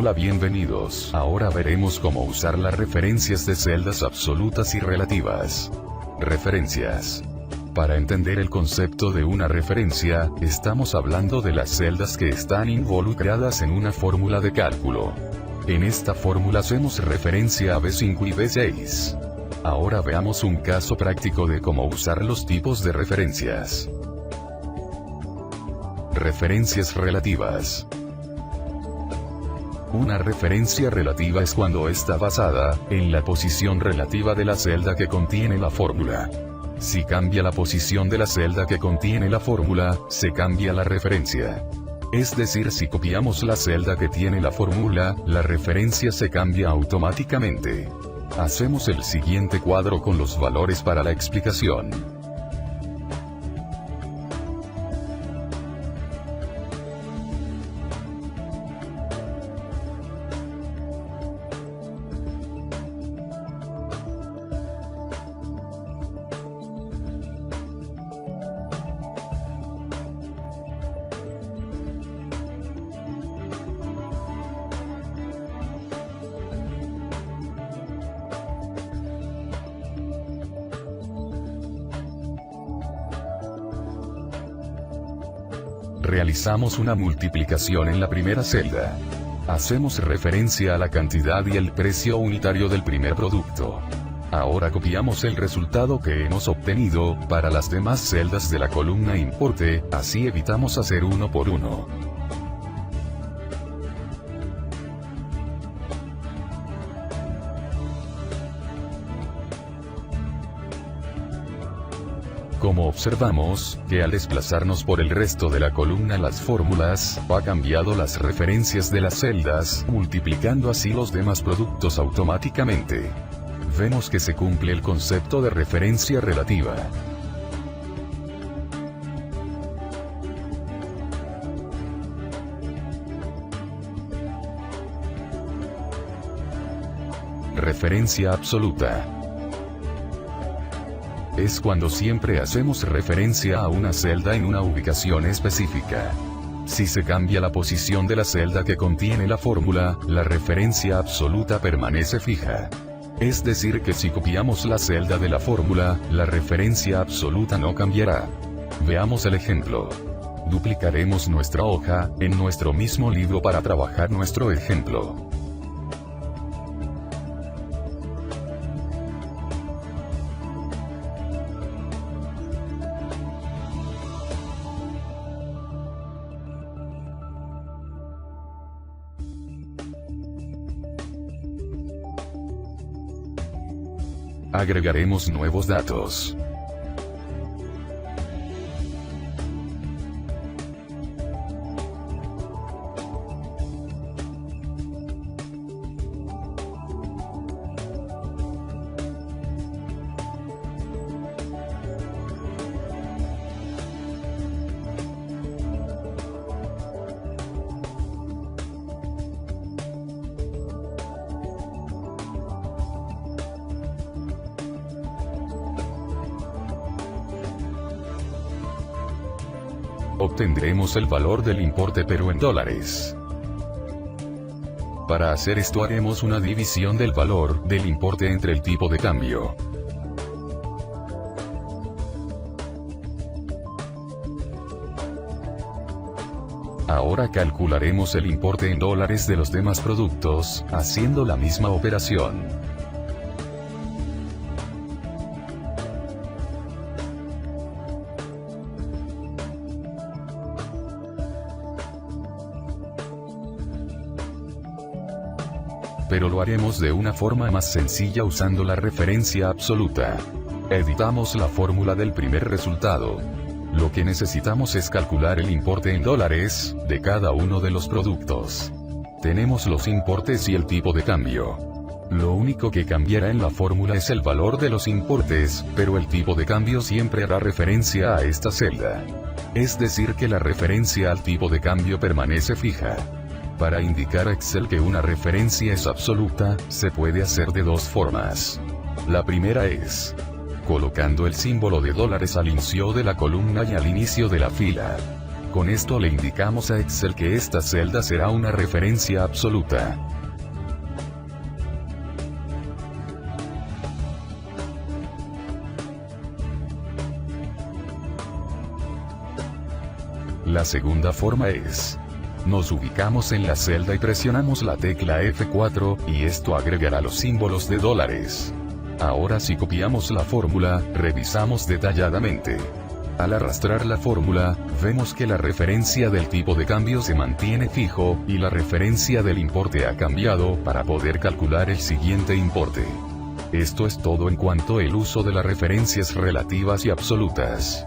Hola, bienvenidos. Ahora veremos cómo usar las referencias de celdas absolutas y relativas. Referencias. Para entender el concepto de una referencia, estamos hablando de las celdas que están involucradas en una fórmula de cálculo. En esta fórmula hacemos referencia a B5 y B6. Ahora veamos un caso práctico de cómo usar los tipos de referencias. Referencias relativas. Una referencia relativa es cuando está basada en la posición relativa de la celda que contiene la fórmula. Si cambia la posición de la celda que contiene la fórmula, se cambia la referencia. Es decir, si copiamos la celda que tiene la fórmula, la referencia se cambia automáticamente. Hacemos el siguiente cuadro con los valores para la explicación. Realizamos una multiplicación en la primera celda. Hacemos referencia a la cantidad y el precio unitario del primer producto. Ahora copiamos el resultado que hemos obtenido para las demás celdas de la columna importe, así evitamos hacer uno por uno. Como observamos, que al desplazarnos por el resto de la columna las fórmulas, ha cambiado las referencias de las celdas, multiplicando así los demás productos automáticamente. Vemos que se cumple el concepto de referencia relativa. Referencia absoluta. Es cuando siempre hacemos referencia a una celda en una ubicación específica. Si se cambia la posición de la celda que contiene la fórmula, la referencia absoluta permanece fija. Es decir, que si copiamos la celda de la fórmula, la referencia absoluta no cambiará. Veamos el ejemplo. Duplicaremos nuestra hoja en nuestro mismo libro para trabajar nuestro ejemplo. Agregaremos nuevos datos. Obtendremos el valor del importe pero en dólares. Para hacer esto haremos una división del valor del importe entre el tipo de cambio. Ahora calcularemos el importe en dólares de los demás productos, haciendo la misma operación. Pero lo haremos de una forma más sencilla usando la referencia absoluta. Editamos la fórmula del primer resultado. Lo que necesitamos es calcular el importe en dólares de cada uno de los productos. Tenemos los importes y el tipo de cambio. Lo único que cambiará en la fórmula es el valor de los importes, pero el tipo de cambio siempre hará referencia a esta celda. Es decir, que la referencia al tipo de cambio permanece fija. Para indicar a Excel que una referencia es absoluta, se puede hacer de dos formas. La primera es colocando el símbolo de dólares al inicio de la columna y al inicio de la fila. Con esto le indicamos a Excel que esta celda será una referencia absoluta. La segunda forma es: nos ubicamos en la celda y presionamos la tecla F4, y esto agregará los símbolos de dólares. Ahora si copiamos la fórmula, revisamos detalladamente. Al arrastrar la fórmula, vemos que la referencia del tipo de cambio se mantiene fijo, y la referencia del importe ha cambiado para poder calcular el siguiente importe. Esto es todo en cuanto al uso de las referencias relativas y absolutas.